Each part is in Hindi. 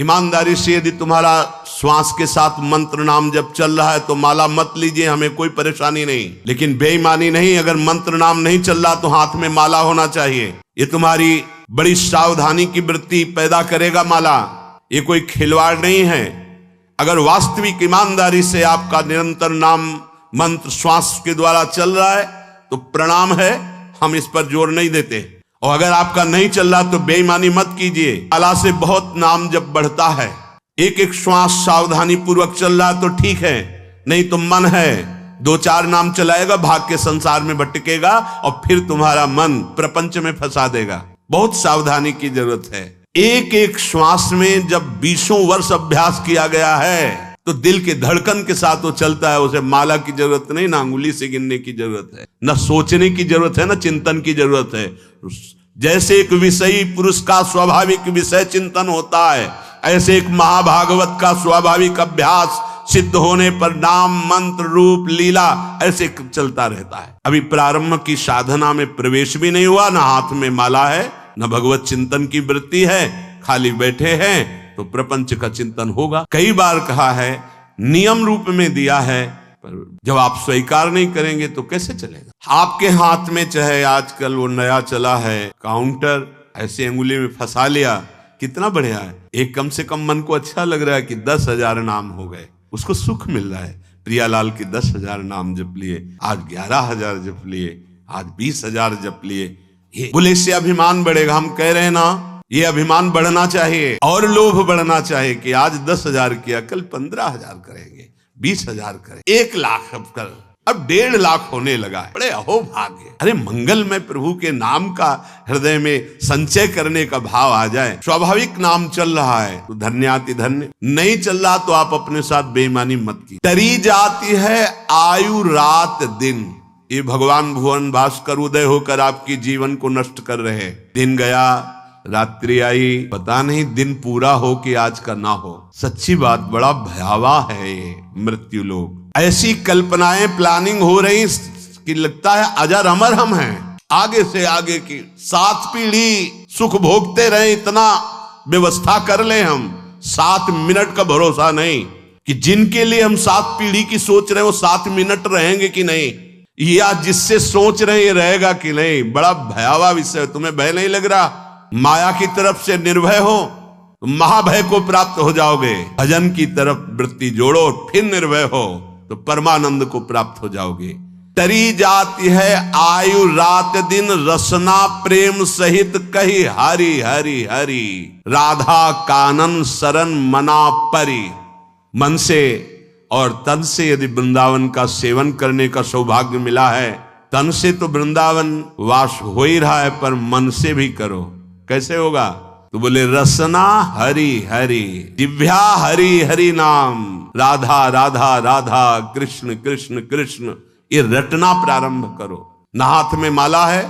ईमानदारी से यदि तुम्हारा श्वास के साथ मंत्र नाम जब चल रहा है तो माला मत लीजिए, हमें कोई परेशानी नहीं। लेकिन बेईमानी नहीं, अगर मंत्र नाम नहीं चल रहा तो हाथ में माला होना चाहिए। ये तुम्हारी बड़ी सावधानी की वृत्ति पैदा करेगा माला, ये कोई खिलवाड़ नहीं है। अगर वास्तविक ईमानदारी से आपका निरंतर नाम मंत्र श्वास के द्वारा चल रहा है तो प्रणाम है, हम इस पर जोर नहीं देते। और अगर आपका नहीं चल रहा तो बेईमानी मत कीजिए। माला से बहुत नाम जब बढ़ता है, एक एक श्वास सावधानी पूर्वक चल रहा तो ठीक है, नहीं तो मन है 2-4 नाम चलाएगा, भाग के संसार में भटकेगा और फिर तुम्हारा मन प्रपंच में फंसा देगा। बहुत सावधानी की जरूरत है। एक एक श्वास में जब 20 वर्ष अभ्यास किया गया है तो दिल के धड़कन के साथ वो चलता है। उसे माला की जरूरत नहीं, ना अंगुली से गिनने की जरूरत है, ना सोचने की जरूरत है, ना चिंतन की जरूरत है। जैसे एक विषयी पुरुष का स्वाभाविक विषय चिंतन होता है, ऐसे एक महाभागवत का स्वाभाविक अभ्यास सिद्ध होने पर नाम मंत्र रूप लीला ऐसे चलता रहता है। अभी प्रारंभ की साधना में प्रवेश भी नहीं हुआ, ना हाथ में माला है, न भगवत चिंतन की वृत्ति है, खाली बैठे हैं तो प्रपंच का चिंतन होगा। कई बार कहा है, नियम रूप में दिया है, पर जब आप स्वीकार नहीं करेंगे तो कैसे चलेगा। आपके हाथ में चाहे आजकल वो नया चला है काउंटर, ऐसे अंगुली में फंसा लिया, कितना बढ़िया है। एक कम से कम मन को अच्छा लग रहा है कि 10,000 नाम हो गए, उसको सुख मिल रहा है। प्रियालाल के 10,000 नाम जप लिए, आज 11,000 जप लिए, आज 20,000 जप लिए। ये बोले से अभिमान बढ़ेगा। हम कह रहे हैं ना, ये अभिमान बढ़ना चाहिए और लोभ बढ़ना चाहिए कि आज 10,000 किया, कल 15,000 करेंगे, 20,000 करें, 1 लाख अब कल, अब 1.5 लाख होने लगा है। बड़े अहो भाग्य। अरे मंगल में प्रभु के नाम का हृदय में संचय करने का भाव आ जाए। स्वाभाविक नाम चल रहा है तो धन्याति धन्य, नहीं चल रहा तो आप अपने साथ बेईमानी मत की। तरी जाती है आयु रात दिन, ये भगवान भुवन भास्कर उदय होकर आपकी जीवन को नष्ट कर रहे हैं। दिन गया, रात्रि आई, पता नहीं दिन पूरा हो कि आज का ना हो। सच्ची बात, बड़ा भयावह है ये मृत्यु लोग। ऐसी कल्पनाएं प्लानिंग हो रही कि लगता है अजर अमर हम हैं, आगे से आगे की 7 पीढ़ी सुख भोगते रहे, इतना व्यवस्था कर ले हम। 7 मिनट का भरोसा नहीं कि जिनके लिए हम 7 पीढ़ी की सोच रहे हैं वो 7 मिनट रहेंगे कि नहीं, या जिससे सोच रहे हैं ये रहेगा कि नहीं। बड़ा भयावह विषय। तुम्हें भय नहीं लग रहा? माया की तरफ से निर्भय हो तो महाभय को प्राप्त हो जाओगे। भजन की तरफ वृत्ति जोड़ो, फिर निर्भय हो तो परमानंद को प्राप्त हो जाओगे। तरी जाती है आयु रात दिन, रसना प्रेम सहित कही हरि हरि हरि, राधा कानन शरण मना परी। मन से और तन से यदि वृंदावन का सेवन करने का सौभाग्य मिला है, तन से तो वृंदावन वास हो ही रहा है, पर मन से भी करो। कैसे होगा? तो बोले रसना हरि हरि, दिव्या हरि हरि नाम, राधा राधा राधा, कृष्ण कृष्ण कृष्ण, ये रटना प्रारंभ करो। ना हाथ में माला है,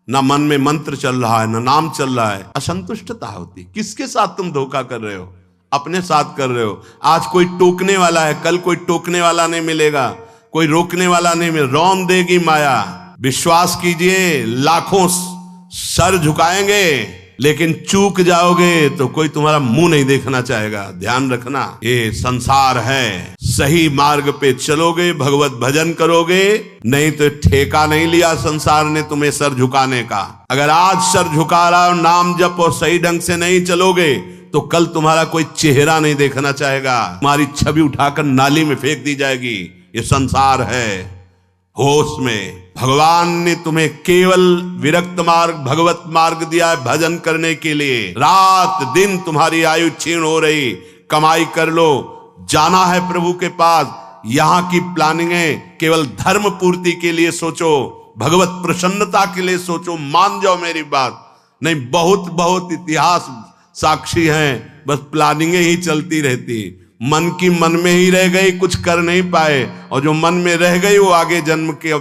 ना मन में मंत्र चल रहा है, ना नाम चल रहा है, असंतुष्टता होती। किसके साथ तुम धोखा कर रहे हो? अपने साथ कर रहे हो। आज कोई टोकने वाला है, कल कोई टोकने वाला नहीं मिलेगा, कोई रोकने वाला नहीं मिलेगा। रौन देगी माया। विश्वास कीजिए, लाखों सर झुकाएंगे, लेकिन चूक जाओगे तो कोई तुम्हारा मुंह नहीं देखना चाहेगा। ध्यान रखना, ये संसार है। सही मार्ग पे चलोगे, भगवत भजन करोगे, नहीं तो ठेका नहीं लिया संसार ने तुम्हें सर झुकाने का। अगर आज सर झुका रहा हो, नाम जप और सही ढंग से नहीं चलोगे तो कल तुम्हारा कोई चेहरा नहीं देखना चाहेगा, तुम्हारी छवि उठाकर नाली में फेंक दी जाएगी। ये संसार है। होश में भगवान ने तुम्हें केवल विरक्त मार्ग, भगवत मार्ग दिया है भजन करने के लिए। रात दिन तुम्हारी आयु क्षीण हो रही, कमाई कर लो, जाना है प्रभु के पास। यहां की प्लानिंग है केवल धर्म पूर्ति के लिए सोचो, भगवत प्रसन्नता के लिए सोचो। मान जाओ मेरी बात। नहीं, बहुत बहुत इतिहास साक्षी हैं, बस प्लानिंगें ही चलती रहती। मन की मन में ही रह गई, कुछ कर नहीं पाए, और जो मन में रह गई वो आगे जन्म के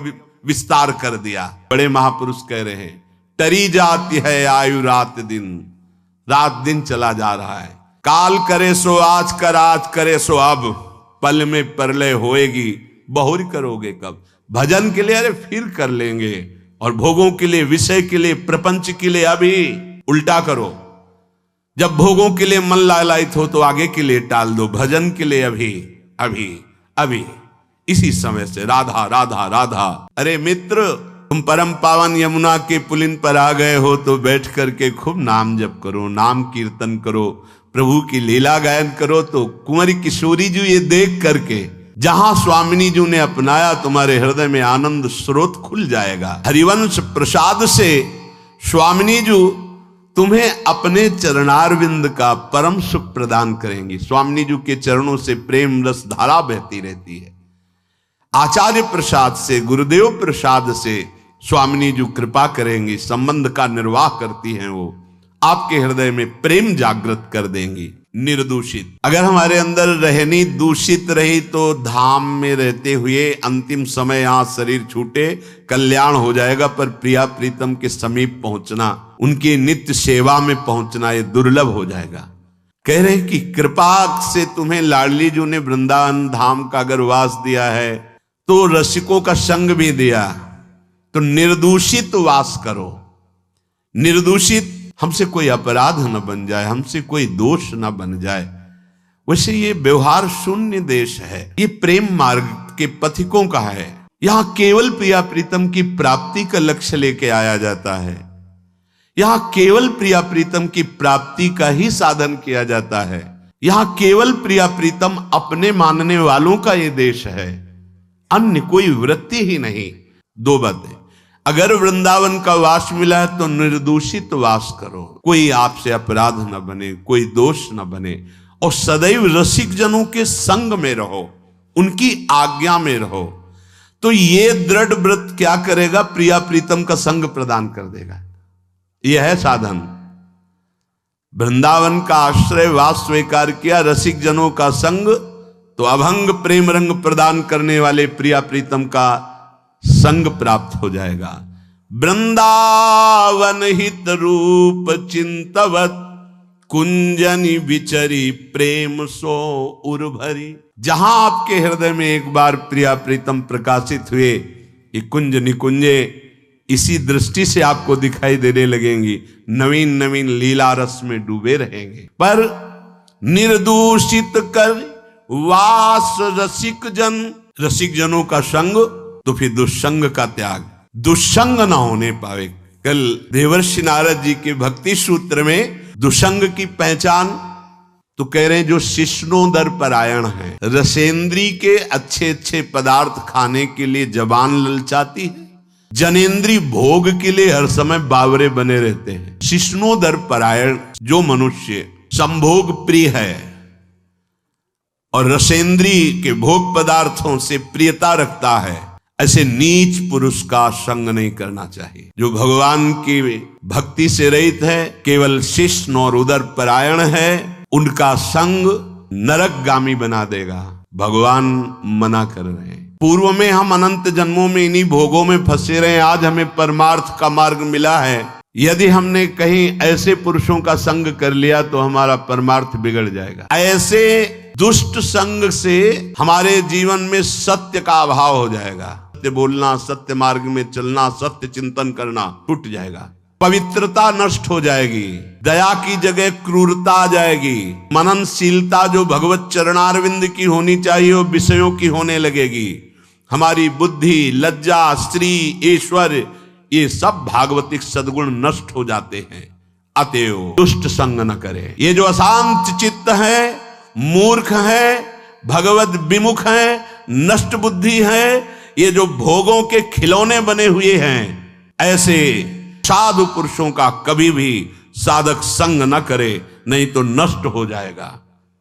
विस्तार कर दिया। बड़े महापुरुष कह रहे हैं, तरी जाती है आयु रात दिन, रात दिन चला जा रहा है। काल करे सो आज कर, आज करे सो अब, पल में परलय होएगी, बहुरी करोगे कब। भजन के लिए अरे फिर कर लेंगे, और भोगों के लिए, विषय के लिए, प्रपंच के लिए अभी उल्टा करो। जब भोगों के लिए मन लालायित हो तो आगे के लिए टाल दो, भजन के लिए अभी अभी अभी इसी समय से राधा राधा राधा। अरे मित्र, तुम परम पावन यमुना के पुलिन पर आ गए हो तो बैठ करके खूब नाम जप करो, नाम कीर्तन करो, प्रभु की लीला गायन करो। तो कुंवरी किशोरी जी ये देख करके जहां स्वामिनी जी ने अपनाया, तुम्हारे हृदय में आनंद स्रोत खुल जाएगा। हरिवंश प्रसाद से स्वामिनी जी तुम्हें अपने चरणारविंद का परम सुख प्रदान करेंगी। स्वामिनी जी के चरणों से प्रेम रस धारा बहती रहती है। आचार्य प्रसाद से, गुरुदेव प्रसाद से स्वामिनी जी कृपा करेंगी, संबंध का निर्वाह करती हैं वो, आपके हृदय में प्रेम जागृत कर देंगी। निर्दूषित, अगर हमारे अंदर रहनी दूषित रही तो धाम में रहते हुए अंतिम समय यहां शरीर छूटे कल्याण हो जाएगा, पर प्रिया प्रीतम के समीप पहुंचना, उनकी नित्य सेवा में पहुंचना ये दुर्लभ हो जाएगा। कह रहे हैं कि कृपा से तुम्हें लाडली जी ने वृंदावन धाम का अगर वास दिया है तो रसिकों का संग भी दिया, तो निर्दूषित वास करो। निर्दूषित, हमसे कोई अपराध न बन जाए, हमसे कोई दोष न बन जाए। वैसे ये व्यवहार शून्य देश है, ये प्रेम मार्ग के पथिकों का है। यहां केवल प्रिया प्रीतम की प्राप्ति का लक्ष्य लेके आया जाता है, यहां केवल प्रिया प्रीतम की प्राप्ति का ही साधन किया जाता है, यहां केवल प्रिया प्रीतम अपने मानने वालों का ये देश है, अन्य कोई वृत्ति ही नहीं। दो बातें, अगर वृंदावन का वास मिला है तो निर्दूषित वास करो, कोई आपसे अपराध न बने, कोई दोष न बने, और सदैव रसिक जनों के संग में रहो, उनकी आज्ञा में रहो। तो ये दृढ़ व्रत क्या करेगा, प्रिया प्रीतम का संग प्रदान कर देगा। यह है साधन। वृंदावन का आश्रय वास स्वीकार किया, रसिक जनों का संग, तो अभंग प्रेम रंग प्रदान करने वाले प्रिया प्रीतम का संग प्राप्त हो जाएगा। वृंदावन हित रूप चिंतवत कुंजनि विचरी प्रेम सो उर्भरी। जहां आपके हृदय में एक बार प्रिया प्रीतम प्रकाशित हुए, ये कुंज निकुंजे इसी दृष्टि से आपको दिखाई देने लगेंगी, नवीन नवीन लीला रस में डूबे रहेंगे। पर निर्दूषित कर वास रसिक जन, रसिक जनों का संग, तो फिर दुष्संग का त्याग, दुष्संग ना होने पावे। कल देवर्षि नारद जी के भक्ति सूत्र में दुष्संग की पहचान तो कह रहे हैं जो शिष्णोदर परायण है, रसेंद्री के अच्छे अच्छे पदार्थ खाने के लिए जबान ललचाती है, जनेन्द्री भोग के लिए हर समय बावरे बने रहते हैं। शिष्णोदर परायण जो मनुष्य संभोग प्रिय है और रसेंद्री के भोग पदार्थों से प्रियता रखता है, ऐसे नीच पुरुष का संग नहीं करना चाहिए। जो भगवान की भक्ति से रहित है, केवल शिष्ण और उदर परायण है, उनका संग नरकगामी बना देगा। भगवान मना कर रहे हैं। पूर्व में हम अनंत जन्मों में इन्हीं भोगों में फंसे रहे, आज हमें परमार्थ का मार्ग मिला है। यदि हमने कहीं ऐसे पुरुषों का संग कर लिया तो हमारा परमार्थ बिगड़ जाएगा। ऐसे दुष्ट संग से हमारे जीवन में सत्य का अभाव हो जाएगा। सत्य बोलना, सत्य मार्ग में चलना, सत्य चिंतन करना टूट जाएगा, पवित्रता नष्ट हो जाएगी, दया की जगह क्रूरता आ जाएगी, मननशीलता जो भगवत चरणारविंद की होनी चाहिए वो विषयों की होने लगेगी। हमारी बुद्धि, लज्जा, स्त्री, ईश्वर, ये सब भागवतिक सद्गुण नष्ट हो जाते हैं। अतएव दुष्ट संग न करे। ये जो अशांत चित्त है, मूर्ख है, भगवत विमुख है, नष्ट बुद्धि है, ये जो भोगों के खिलौने बने हुए हैं, ऐसे साधु पुरुषों का कभी भी साधक संग न करे, नहीं तो नष्ट हो जाएगा।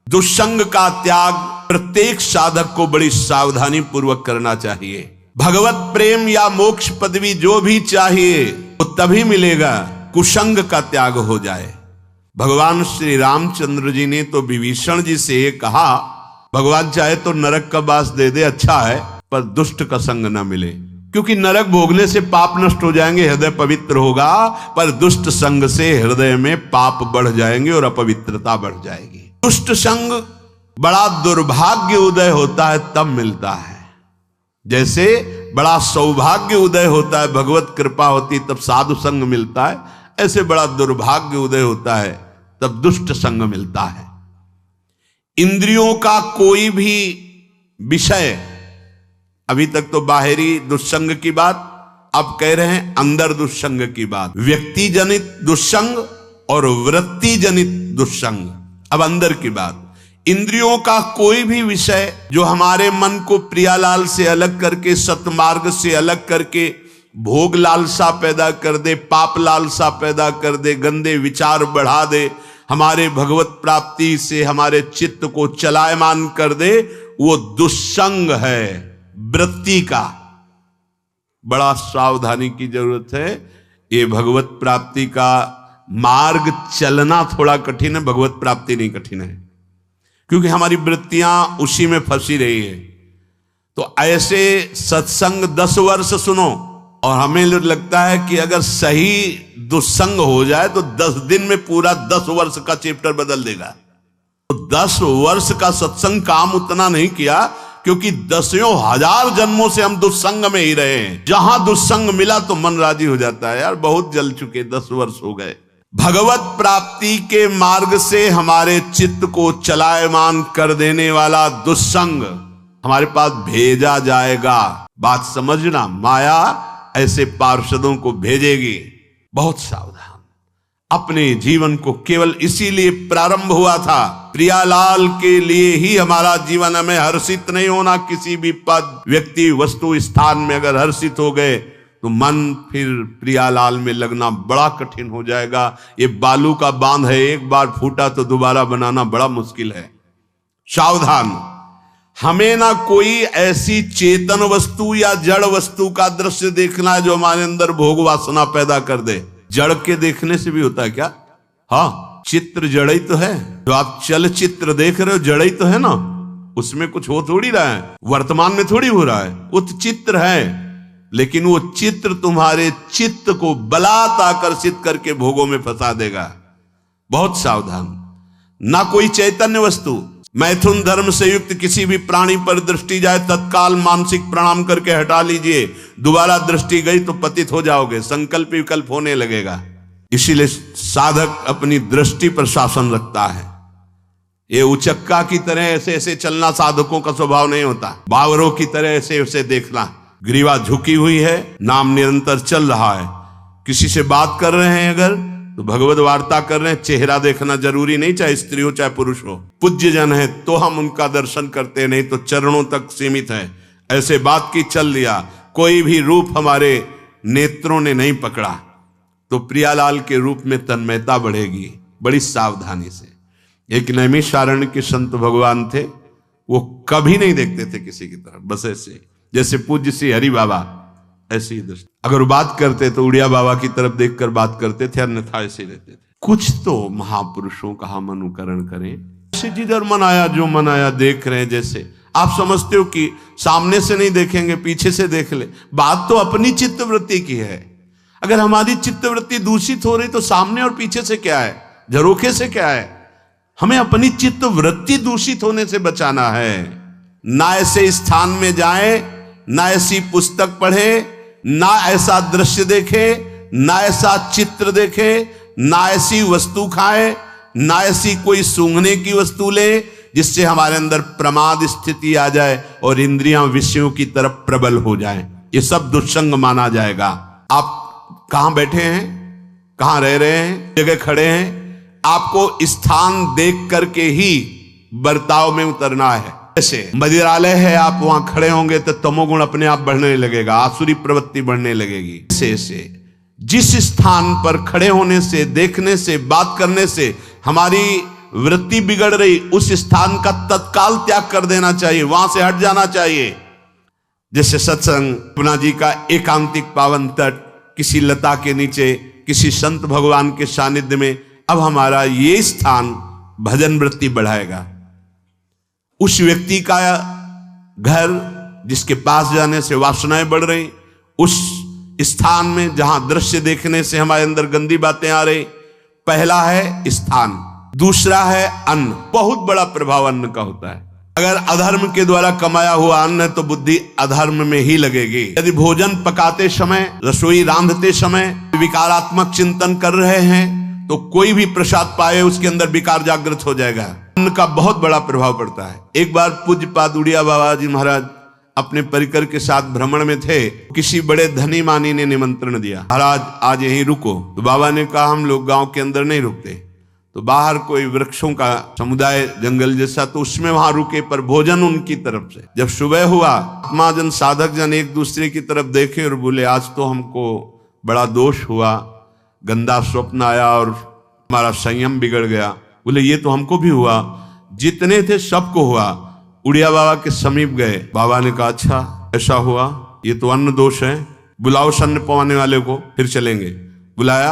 दुष्संग का त्याग प्रत्येक साधक को बड़ी सावधानी पूर्वक करना चाहिए। भगवत प्रेम या मोक्ष पदवी जो भी चाहिए वो तभी मिलेगा कुसंग का त्याग हो जाए। भगवान श्री रामचंद्र जी ने तो विभीषण जी से ये कहा, भगवान चाहे तो नरक का वास दे दे, अच्छा है, पर दुष्ट का संग न मिले, क्योंकि नरक भोगने से पाप नष्ट हो जाएंगे, हृदय पवित्र होगा, पर दुष्ट संग से हृदय में पाप बढ़ जाएंगे और अपवित्रता बढ़ जाएगी। दुष्ट संग बड़ा दुर्भाग्य उदय होता है तब मिलता है, जैसे बड़ा सौभाग्य उदय होता है, भगवत कृपा होती तब साधु संग मिलता है, ऐसे बड़ा दुर्भाग्य उदय होता है तब दुष्ट संग मिलता है। इंद्रियों का कोई भी विषय, अभी तक तो बाहरी दुष्संग की बात, अब कह रहे हैं अंदर दुष्संग की बात। व्यक्ति जनित दुष्संग और वृत्ति जनित दुष्संग। अब अंदर की बात, इंद्रियों का कोई भी विषय जो हमारे मन को प्रियालाल से अलग करके, सतमार्ग से अलग करके भोग लालसा पैदा कर दे, पाप लालसा पैदा कर दे, गंदे विचार बढ़ा दे, हमारे भगवत प्राप्ति से हमारे चित्त को चलायमान कर दे, वो दुष्संग है वृत्ति का। बड़ा सावधानी की जरूरत है। ये भगवत प्राप्ति का मार्ग चलना थोड़ा कठिन है, भगवत प्राप्ति नहीं कठिन है, क्योंकि हमारी वृत्तियां उसी में फंसी रही है। तो ऐसे सत्संग 10 वर्ष सुनो और हमें लगता है कि अगर सही दुस्संग हो जाए तो 10 दिन में पूरा 10 वर्ष का चैप्टर बदल देगा। तो 10 वर्ष का सत्संग काम उतना नहीं किया, क्योंकि 10,000 जन्मों से हम दुस्संग में ही रहे हैं। जहां दुस्संग मिला तो मन राजी हो जाता है, यार बहुत जल चुके, 10 वर्ष हो गए। भगवत प्राप्ति के मार्ग से हमारे चित्त को चलायमान कर देने वाला दुस्संग हमारे पास भेजा जाएगा। बात समझना, माया ऐसे पार्षदों को भेजेगी। बहुत सावधान। अपने जीवन को केवल इसीलिए प्रारंभ हुआ था, प्रियालाल के लिए ही हमारा जीवन। हमें हर्षित नहीं होना किसी भी पद, व्यक्ति, वस्तु, स्थान में। अगर हर्षित हो गए तो मन फिर प्रियालाल में लगना बड़ा कठिन हो जाएगा। ये बालू का बांध है, एक बार फूटा तो दोबारा बनाना बड़ा मुश्किल है। सावधान। हमें ना कोई ऐसी चेतन वस्तु या जड़ वस्तु का दृश्य देखना है जो हमारे अंदर भोग वासना पैदा कर दे। जड़ के देखने से भी होता है क्या? हाँ, चित्र जड़ ही तो है। जो आप चलचित्र देख रहे हो जड़ ही तो है ना, उसमें कुछ हो थोड़ी रहा है, वर्तमान में थोड़ी हो रहा है, वो तो चित्र है। लेकिन वो चित्र तुम्हारे चित्त को बलात् आकर्षित करके भोगों में फंसा देगा। बहुत सावधान। ना कोई चैतन्य वस्तु। मैथुन धर्म से युक्त किसी भी प्राणी पर दृष्टि जाए, तत्काल मानसिक प्रणाम करके हटा लीजिए। दोबारा दृष्टि गई तो पतित हो जाओगे, संकल्प विकल्प होने लगेगा। इसीलिए साधक अपनी दृष्टि पर शासन रखता है। ये उचक्का की तरह ऐसे ऐसे चलना साधकों का स्वभाव नहीं होता। बावरों की तरह ऐसे ऐसे देखना। ग्रीवा झुकी हुई है, नाम निरंतर चल रहा है। किसी से बात कर रहे हैं अगर तो भगवत वार्ता कर रहे हैं, चेहरा देखना जरूरी नहीं, चाहे स्त्री हो चाहे पुरुष हो। पूज्य जन है तो हम उनका दर्शन करते, नहीं तो चरणों तक सीमित है। ऐसे बात की चल लिया, कोई भी रूप हमारे नेत्रों ने नहीं पकड़ा तो प्रियालाल के रूप में तन्मयता बढ़ेगी। बड़ी सावधानी से। एक नैमिषारण्य के संत भगवान थे, वो कभी नहीं देखते थे किसी की तरफ, बस ऐसे जैसे पूज्य श्री हरि बाबा ऐसी ही दृष्टि। अगर बात करते तो उड़िया बाबा की तरफ देखकर बात करते थे, अन्यथा ऐसे रहते थे। कुछ तो महापुरुषों का हम अनुकरण करें। जैसे जिधर मन आया जो मन आया देख रहे हैं। जैसे आप समझते हो कि सामने से नहीं देखेंगे, पीछे से देख ले। बात तो अपनी चित्तवृत्ति की है। अगर हमारी चित्तवृत्ति दूषित हो रही तो सामने और पीछे से क्या है, झरोखे से क्या है? हमें अपनी चित्तवृत्ति दूषित होने से बचाना है। ना ऐसे स्थान में जाए, ना ऐसी पुस्तक पढ़े, ना ऐसा दृश्य देखे, ना ऐसा चित्र देखे, ना ऐसी वस्तु खाए, ना ऐसी कोई सूंघने की वस्तु ले जिससे हमारे अंदर प्रमाद स्थिति आ जाए और इंद्रियां विषयों की तरफ प्रबल हो जाएं। ये सब दुष्संग माना जाएगा। आप कहां बैठे हैं, कहां रह रहे हैं, जगह खड़े हैं, आपको स्थान देख करके ही बर्ताव में उतरना है। जैसे मंदिरालय है, आप वहां खड़े होंगे तो तमोगुण अपने आप बढ़ने लगेगा, आसुरी प्रवृत्ति बढ़ने लगेगी। ऐसे जिस स्थान पर खड़े होने से, देखने से, बात करने से हमारी वृत्ति बिगड़ रही, उस स्थान का तत्काल त्याग कर देना चाहिए, वहां से हट जाना चाहिए। जैसे सत्संग, पुना जी का एकांतिक पावन तट, किसी लता के नीचे, किसी संत भगवान के सानिध्य में। अब हमारा ये स्थान भजन वृत्ति बढ़ाएगा। उस व्यक्ति का घर जिसके पास जाने से वासनाएं बढ़ रही, उस स्थान में जहां दृश्य देखने से हमारे अंदर गंदी बातें आ रही। पहला है स्थान, दूसरा है अन्न। बहुत बड़ा प्रभाव अन्न का होता है। अगर अधर्म के द्वारा कमाया हुआ अन्न है तो बुद्धि अधर्म में ही लगेगी। यदि भोजन पकाते समय, रसोई रांधते समय विकारात्मक चिंतन कर रहे हैं तो कोई भी प्रसाद पाए उसके अंदर विकार जागृत हो जाएगा। अन्न का बहुत बड़ा प्रभाव पड़ता है। एक बार पूज्यपाद उड़िया बाबा जी महाराज अपने परिकर के साथ भ्रमण में थे। किसी बड़े धनी मानी ने निमंत्रण दिया, महाराज आज यहीं रुको। तो बाबा ने कहा हम लोग गांव के अंदर नहीं रुकते, तो बाहर कोई वृक्षों का समुदाय जंगल जैसा, तो उसमें वहां रुके, पर भोजन उनकी तरफ से। जब सुबह हुआ, आत्मा जन साधक जन एक दूसरे की तरफ देखे और बोले आज तो हमको बड़ा दोष हुआ, गंदा स्वप्न आया और हमारा संयम बिगड़ गया। बोले ये तो हमको भी हुआ, जितने थे सबको हुआ। उड़िया बाबा के समीप गए। बाबा ने कहा अच्छा ऐसा हुआ, ये तो अन्न दोष है, बुलाओ सन्न पवाने वाले को, फिर चलेंगे। बुलाया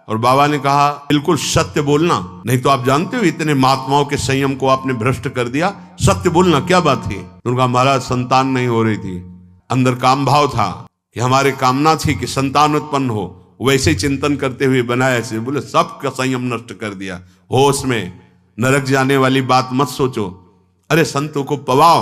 और बाबा ने कहा बिल्कुल सत्य बोलना, नहीं तो आप जानते हो इतने महात्माओं के संयम को आपने भ्रष्ट कर दिया, सत्य बोलना क्या बात थी। उनका महाराज संतान नहीं हो रही थी, अंदर काम भाव था कि हमारे कामना थी कि संतान उत्पन्न हो, वैसे चिंतन करते हुए बनाया ऐसे। बोले सबका संयम नष्ट कर दिया, होश में, नरक जाने वाली बात मत सोचो। अरे संतों को पवाओ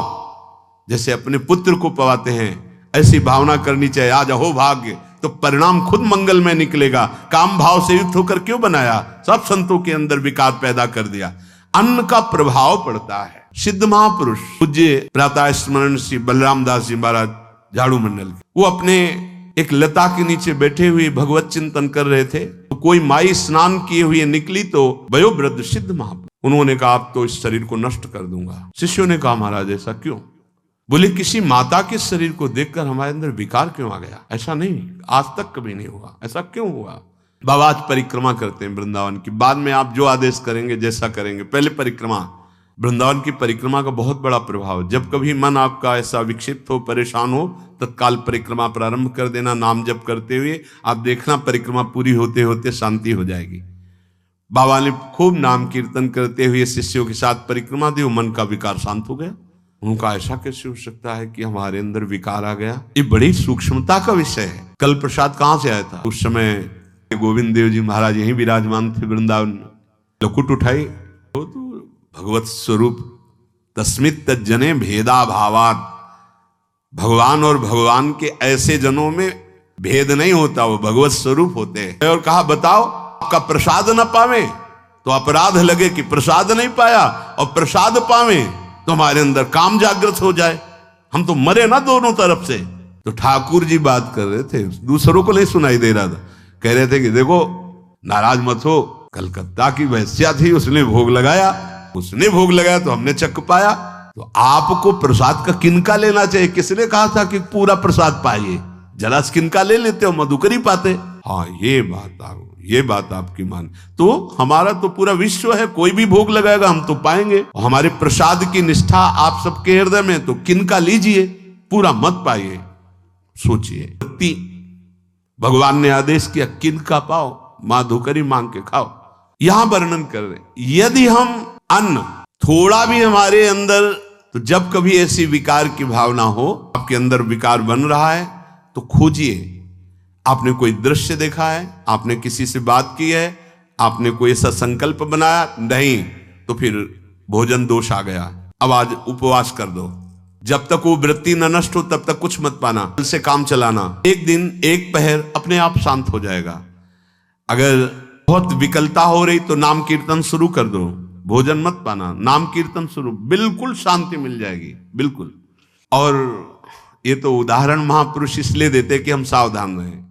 जैसे अपने पुत्र को पवाते हैं, ऐसी भावना करनी चाहिए। आज हो भाग्य तो परिणाम खुद मंगल में निकलेगा। काम भाव से युक्त होकर क्यों बनाया, सब संतों के अंदर विकार पैदा कर दिया। अन्न का प्रभाव पड़ता है। सिद्ध महापुरुष पूज्य प्रातः स्मरण श्री बलराम दास जी महाराज झाड़ू मंडल, वो अपने एक लता के नीचे बैठे हुए भगवत चिंतन कर रहे थे, तो कोई माई स्नान किए हुए निकली तो वयोवृद्ध सिद्ध महापुरुष, उन्होंने कहा आप तो इस शरीर को नष्ट कर दूंगा। शिष्यों ने कहा महाराज ऐसा क्यों। बोले किसी माता के शरीर को देखकर हमारे अंदर विकार क्यों आ गया। ऐसा नहीं, आज तक कभी नहीं हुआ, ऐसा क्यों हुआ। बाबा आज परिक्रमा करते हैं वृंदावन की, बाद में आप जो आदेश करेंगे जैसा करेंगे, पहले परिक्रमा। वृंदावन की परिक्रमा का बहुत बड़ा प्रभाव। जब कभी मन आपका ऐसा विक्षिप्त हो, परेशान हो, तत्काल परिक्रमा प्रारंभ कर देना। नाम जप करते हुए आप देखना परिक्रमा पूरी होते होते शांति हो जाएगी। बाबा ने खूब नाम कीर्तन करते हुए शिष्यों के साथ परिक्रमा दी, मन का विकार शांत हो गया। उनका ऐसा कैसे हो सकता है कि हमारे अंदर विकार आ गया। ये बड़ी सूक्ष्मता का विषय है। कल प्रसाद कहाँ से आया था, उस समय गोविंद देव जी महाराज यहीं विराजमान थे वृंदावन में। लकुट उठाई तो भगवत स्वरूप तस्मित तज्जने भेदा भावात, भगवान और भगवान के ऐसे जनों में भेद नहीं होता, वो भगवत स्वरूप होते हैं। और कहा बताओ आपका प्रसाद न पावे तो अपराध लगे कि प्रसाद नहीं पाया, और प्रसाद पावे तो हमारे अंदर काम जागृत हो जाए, हम तो मरे ना दोनों तरफ से। तो ठाकुर जी बात कर रहे थे, दूसरों को नहीं सुनाई दे रहा था। कह रहे थे कि देखो नाराज मत हो, कलकत्ता की वैश्या थी, उसने भोग लगाया, उसने भोग लगाया तो हमने चख पाया, तो आपको प्रसाद का किनका लेना चाहिए। किसने कहा था कि पूरा प्रसाद पाइए, जरा किनका ले लेते हो, मधुकरी पाते। हाँ ये बात आपकी मान, तो हमारा तो पूरा विश्व है, कोई भी भोग लगाएगा हम तो पाएंगे। हमारे प्रसाद की निष्ठा आप सबके हृदय में, तो किनका लीजिए, पूरा मत पाइए। सोचिए, भगवान ने आदेश किया किनका पाओ, माधुकरी मांग के खाओ। यहां वर्णन कर रहे यदि हम अन्न थोड़ा भी हमारे अंदर, तो जब कभी ऐसी विकार की भावना हो, आपके अंदर विकार बन रहा है तो खोजिए। आपने कोई दृश्य देखा है, आपने किसी से बात की है, आपने कोई ऐसा संकल्प बनाया, नहीं तो फिर भोजन दोष आ गया। अब आज उपवास कर दो, जब तक वो वृत्ति न नष्ट हो तब तक कुछ मत पाना, कल से काम चलाना। एक दिन एक पहर अपने आप शांत हो जाएगा। अगर बहुत विकलता हो रही तो नाम कीर्तन शुरू कर दो, भोजन मत पाना, नाम कीर्तन शुरू, बिल्कुल शांति मिल जाएगी, बिल्कुल। और ये तो उदाहरण महापुरुष इसलिए देते कि हम सावधान रहें।